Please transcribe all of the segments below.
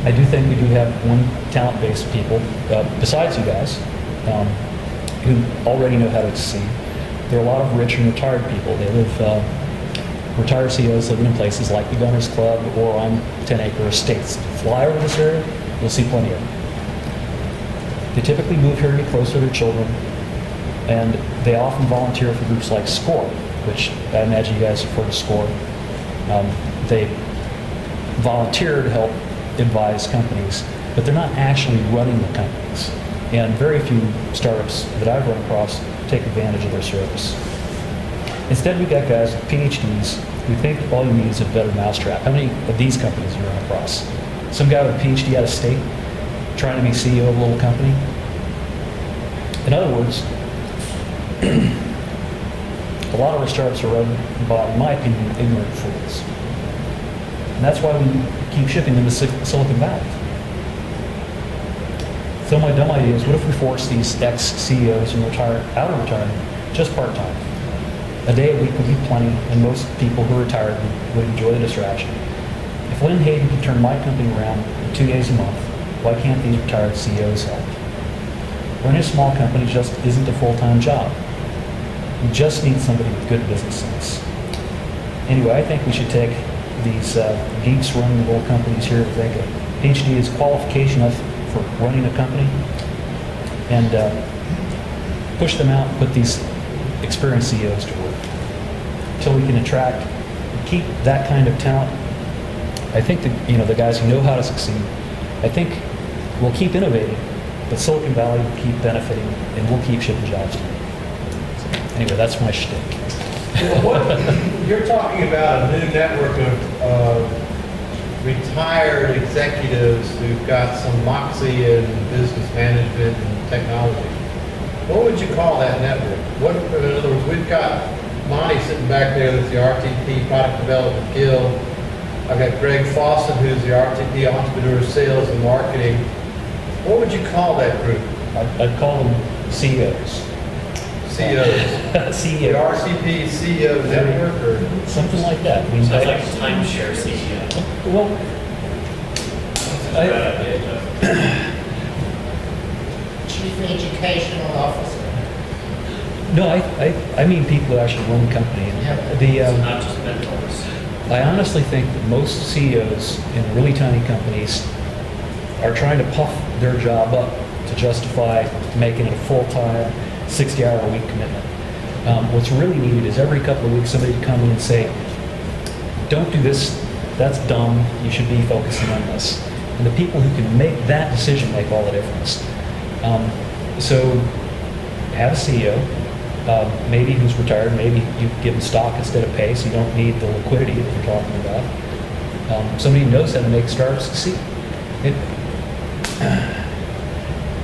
I do think we do have one talent-based people, besides you guys, who already know how to succeed. There are a lot of rich and retired people. They live, retired CEOs living in places like the Gunners Club or on 10-acre estates. Fly over this area, you'll see plenty of them. They typically move here to be closer to their children, and they often volunteer for groups like SCORE, which I imagine you guys have heard of SCORE. They volunteer to help advise companies, but they're not actually running the companies. And very few startups that I've run across take advantage of their service. Instead, we've got guys with PhDs who think all you need is a better mousetrap. How many of these companies you run across? Some guy with a PhD out of state trying to be CEO of a little company? In other words, a lot of our startups are run by, in my opinion, ignorant fools. And that's why we keep shipping them to Silicon Valley. So my dumb idea is, what if we force these ex-CEOs and out of retirement just part-time? A day a week would be plenty, and most people who are retired would enjoy the distraction. If Lynn Hayden can turn my company around in 2 days a month, why can't these retired CEOs help? Running a small company just isn't a full-time job. You just need somebody with good business sense. Anyway, I think we should take these geeks running the little companies here who think a PhD is qualification enough for running a company, and push them out and put these experienced CEOs to work until we can attract and keep that kind of talent. I think the guys who know how to succeed, I think we'll keep innovating, but Silicon Valley will keep benefiting, and we'll keep shipping jobs to them. So, anyway, that's my shtick. Well, you're talking about a new network of retired executives who've got some moxie in business management and technology. What would you call that network? In other words, we've got Monty sitting back there that's the RTP Product Development Guild. I've got Greg Fawcett, who's the RTP Entrepreneur Sales and Marketing. What would you call that group? I'd call them CEOs. CEOs. CEOs. The RTP CEO network, or something like that. Sounds like a timeshare CEO. Well, Chief Educational Officer. No, I mean people who actually run the company. It's not just mentors. I honestly think that most CEOs in really tiny companies are trying to puff their job up to justify making it a full-time, 60-hour-a-week commitment. What's really needed is every couple of weeks somebody to come in and say, don't do this, that's dumb, you should be focusing on this. And the people who can make that decision make all the difference. So have a CEO, maybe who's retired, maybe you give them stock instead of pay, so you don't need the liquidity that you're talking about. Somebody who knows how to make startups succeed.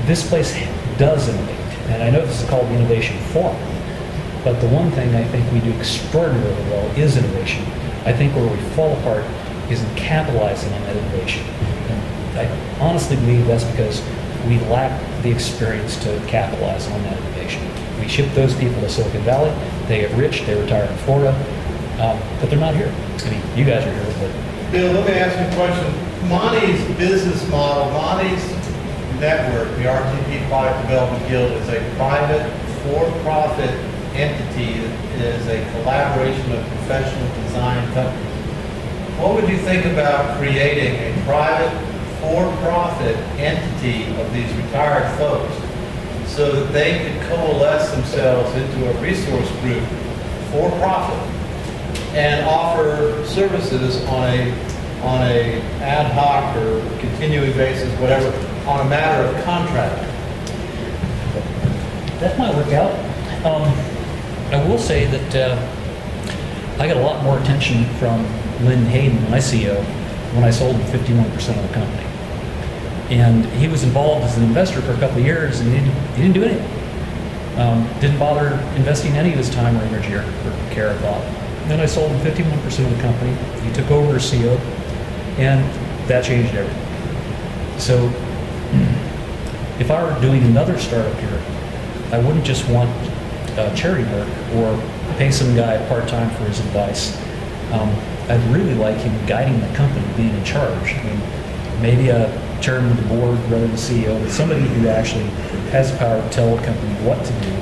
This place does innovate, and I know this is called the Innovation Forum, but the one thing I think we do extraordinarily well is innovation. I think where we fall apart is in capitalizing on that innovation. And I honestly believe that's because we lack the experience to capitalize on that innovation. We ship those people to Silicon Valley, they get rich, they retire in Florida, but they're not here. I mean, you guys are here, but... Bill, let me ask you a question. Monty's business model, Monty's network, the RTP Product Development Guild, is a private, for-profit entity that is a collaboration of professional design companies. What would you think about creating a private, for-profit entity of these retired folks so that they could coalesce themselves into a resource group for profit and offer services on a ad hoc or continuing basis, whatever, on a matter of contract? That might work out. I will say that I got a lot more attention from Lynn Hayden, my CEO, when I sold him 51% of the company. And he was involved as an investor for a couple of years, and he didn't do anything. Didn't bother investing any of his time or energy or care, I thought. Then I sold him 51% of the company. He took over as CEO, and that changed everything. So if I were doing another startup here, I wouldn't just want charity work or pay some guy part-time for his advice. I'd really like him guiding the company, being in charge. I mean, maybe a chairman of the board rather than the CEO, but somebody who actually has the power to tell a company what to do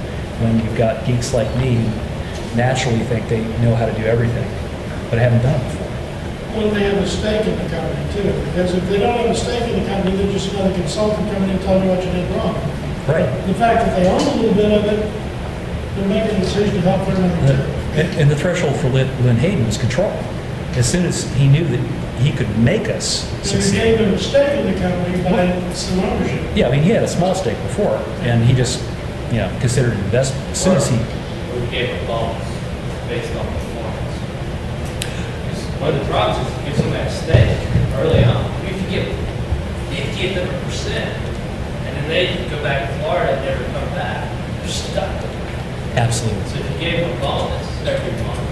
when you've got geeks like me who naturally think they know how to do everything, but haven't done it before. Well, they have a stake in the company too, because if they don't have a stake in the company, they're just another consulting company to tell you what you did wrong. Right. The fact that they own a little bit of it, they're making a decision to help their member too. And the threshold for Lynn Hayden was control. As soon as he knew that he could make us So they succeed. gave them a stake in the company by some ownership. Yeah, I mean, he had a small stake before, and he just, considered an investment. As soon as he, We gave a bonus based on performance. One of the problems is it gives them that stake early on. If you give 50 of them %, and then they go back to Florida and never come back, they're stuck. absolutely. So if you gave them a bonus every month,